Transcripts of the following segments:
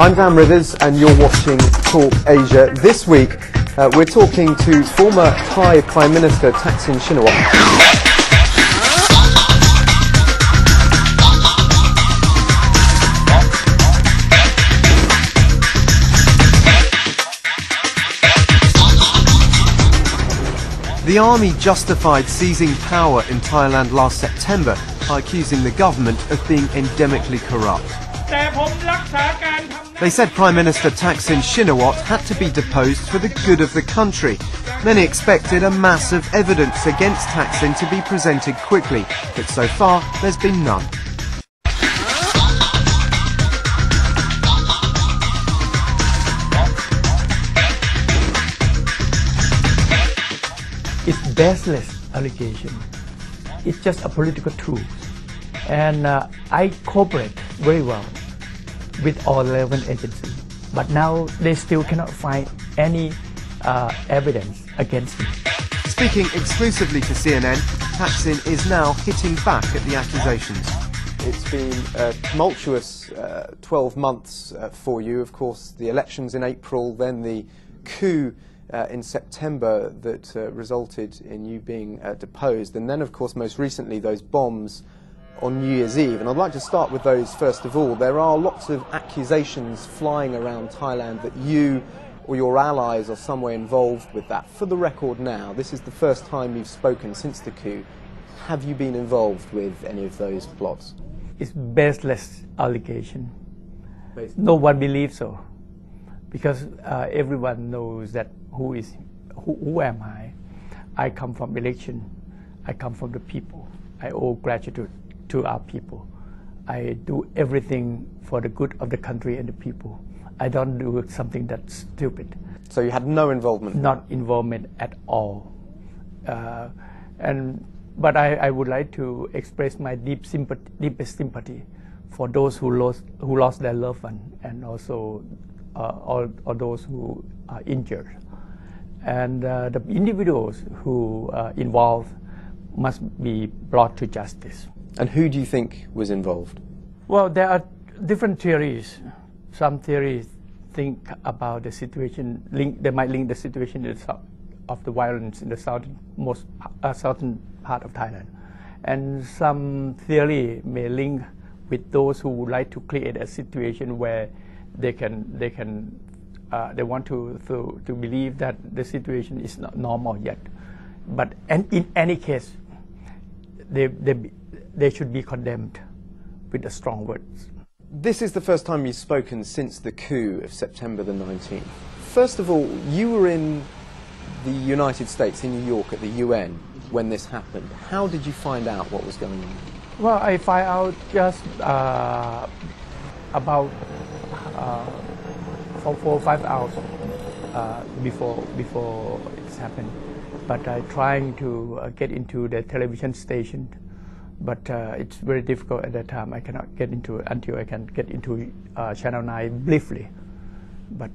I'm Dan Rivers and you're watching Talk Asia. This week we're talking to former Thai Prime Minister Thaksin Shinawatra. The army justified seizing power in Thailand last September by accusing the government of being endemically corrupt. They said Prime Minister Thaksin Shinawatra had to be deposed for the good of the country. Many expected a mass of evidence against Thaksin to be presented quickly, but so far there's been none. It's baseless allegation. It's just a political tool. And I cooperate very well with all relevant agencies. But now they still cannot find any evidence against me. Speaking exclusively to CNN, Thaksin is now hitting back at the accusations. It's been a tumultuous 12 months for you. Of course, the elections in April, then the coup in September that resulted in you being deposed, and then of course most recently those bombs on New Year's Eve. And I'd like to start with those first of all. There are lots of accusations flying around Thailand that you or your allies are some way involved with that. For the record now, this is the first time you've spoken since the coup. Have you been involved with any of those plots? It's baseless allegation. No one believes so. Because everyone knows that who am I? I come from election. I come from the people. I owe gratitude to our people. I do everything for the good of the country and the people. I don't do something that's stupid. So you had no involvement? Not involvement at all. But I would like to express my deepest sympathy for those who lost their loved one, and also all those who are injured. And the individuals who are involved must be brought to justice. And who do you think was involved? Well, there are different theories. Some theories think about the situation, they might link the situation of the violence in the southern part of Thailand. And some theory may link with those who would like to create a situation where they want to believe that the situation is not normal yet. But in any case, they should be condemned with the strong words. This is the first time you've spoken since the coup of September the 19th. First of all, you were in the United States, in New York, at the UN when this happened. How did you find out what was going on? Well, I find out just about 4 or 5 hours before it's happened. But I'm trying to get into the television station, but it's very difficult at that time. I cannot get into it until I can get into Channel 9 briefly. But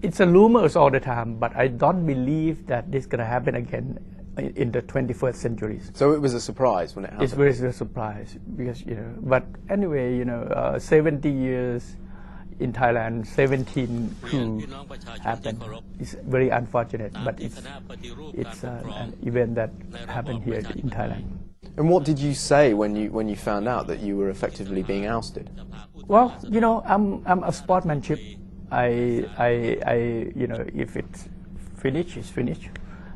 it's a rumors all the time, but I don't believe that this is going to happen again in the 21st century. So it was a surprise when it happened? It's very a surprise because, but anyway, 70 years in Thailand, 17 coups happened. It's very unfortunate, but it's an event that happened here in Thailand. And what did you say when you found out that you were effectively being ousted? Well, I'm a sportsmanship. If it's finished, it's finished.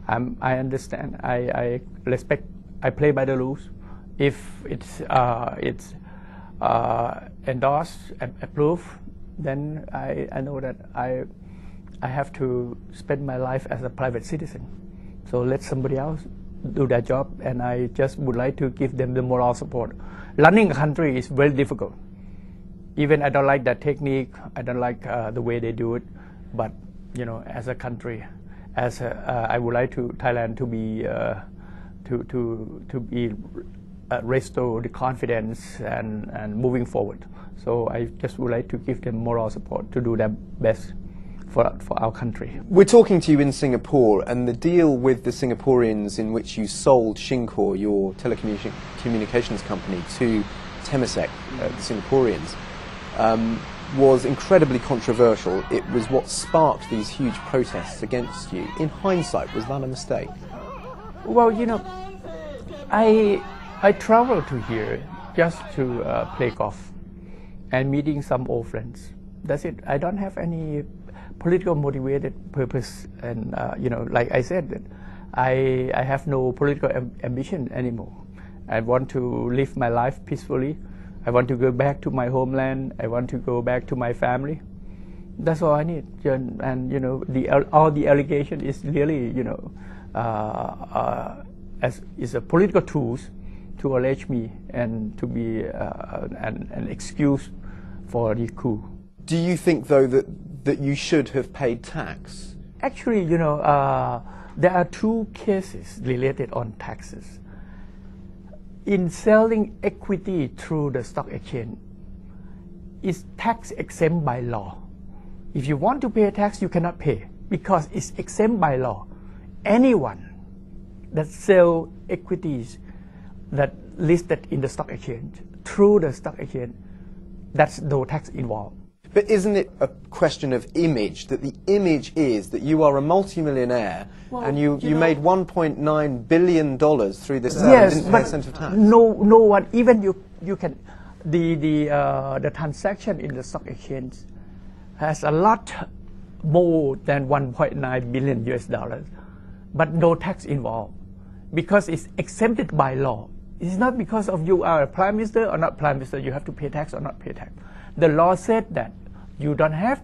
I understand. I respect. I play by the rules. If it's endorsed, approved, then I know that I have to spend my life as a private citizen. So let somebody else do their job, and I just would like to give them the moral support. Running a country is very difficult. Even I don't like that technique. I don't like the way they do it. But as a country, I would like Thailand to be restore the confidence and moving forward. So I just would like to give them moral support to do their best for our country. We're talking to you in Singapore, and the deal with the Singaporeans in which you sold Shinkor, your telecommunications company, to Temasek, the Singaporeans, was incredibly controversial. It was what sparked these huge protests against you. In hindsight, was that a mistake? Well, you know, I traveled to here just to play golf and meeting some old friends. That's it. I don't have any political motivated purpose, and you know, like I said, I have no political ambition anymore. I want to live my life peacefully. I want to go back to my homeland. I want to go back to my family. That's all I need. And you know, all the allegation is really, you know, is a political tools to allege me and to be an excuse for the coup. Do you think, though, that you should have paid tax? Actually, you know, there are two cases related on taxes. In selling equity through the stock exchange, is tax exempt by law. If you want to pay tax, you cannot pay because it's exempt by law. Anyone that sell equities that listed in the stock exchange through the stock exchange, that's no tax involved. But isn't it a question of image, that the image is that you are a multimillionaire and you made $1.9 billion through this sale and didn't pay a cent of tax? No one, even you can, the transaction in the stock exchange has a lot more than 1.9 billion US dollars, but no tax involved because it's exempted by law. It's not because of you are a prime minister or not prime minister, you have to pay tax or not pay tax. The law said that you don't have,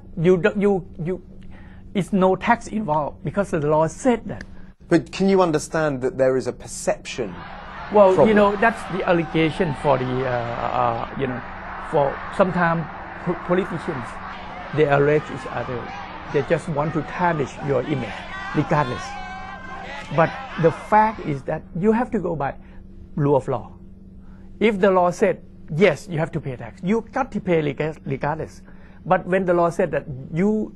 it's no tax involved because the law said that. But can you understand that there is a perception? Well, problem? You know, that's the allegation for the, you know, for sometimes politicians, they allege each other. They just want to tarnish your image, regardless. But the fact is that you have to go by rule of law. If the law said, yes, you have to pay tax, you got to pay regardless. But when the law said that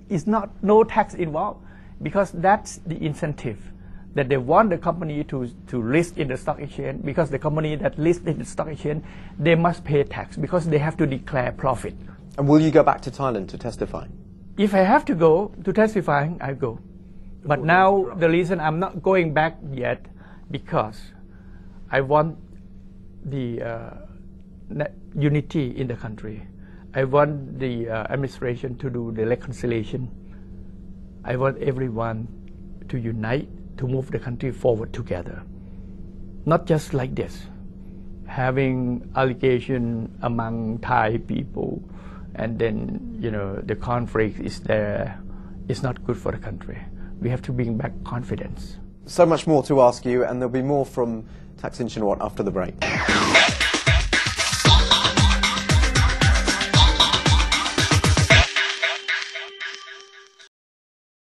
is no tax involved, because that's the incentive, that they want the company to list in the stock exchange, because the company that lists in the stock exchange, they must pay tax, because they have to declare profit. And will you go back to Thailand to testify? If I have to go to testify, I go. But now the reason I'm not going back yet, because I want the unity in the country. I want the administration to do the reconciliation. I want everyone to unite, to move the country forward together. Not just like this, having allegation among Thai people, and then, you know, the conflict is there. It's not good for the country. We have to bring back confidence. So much more to ask you, and there'll be more from Thaksin Shinawatra after the break.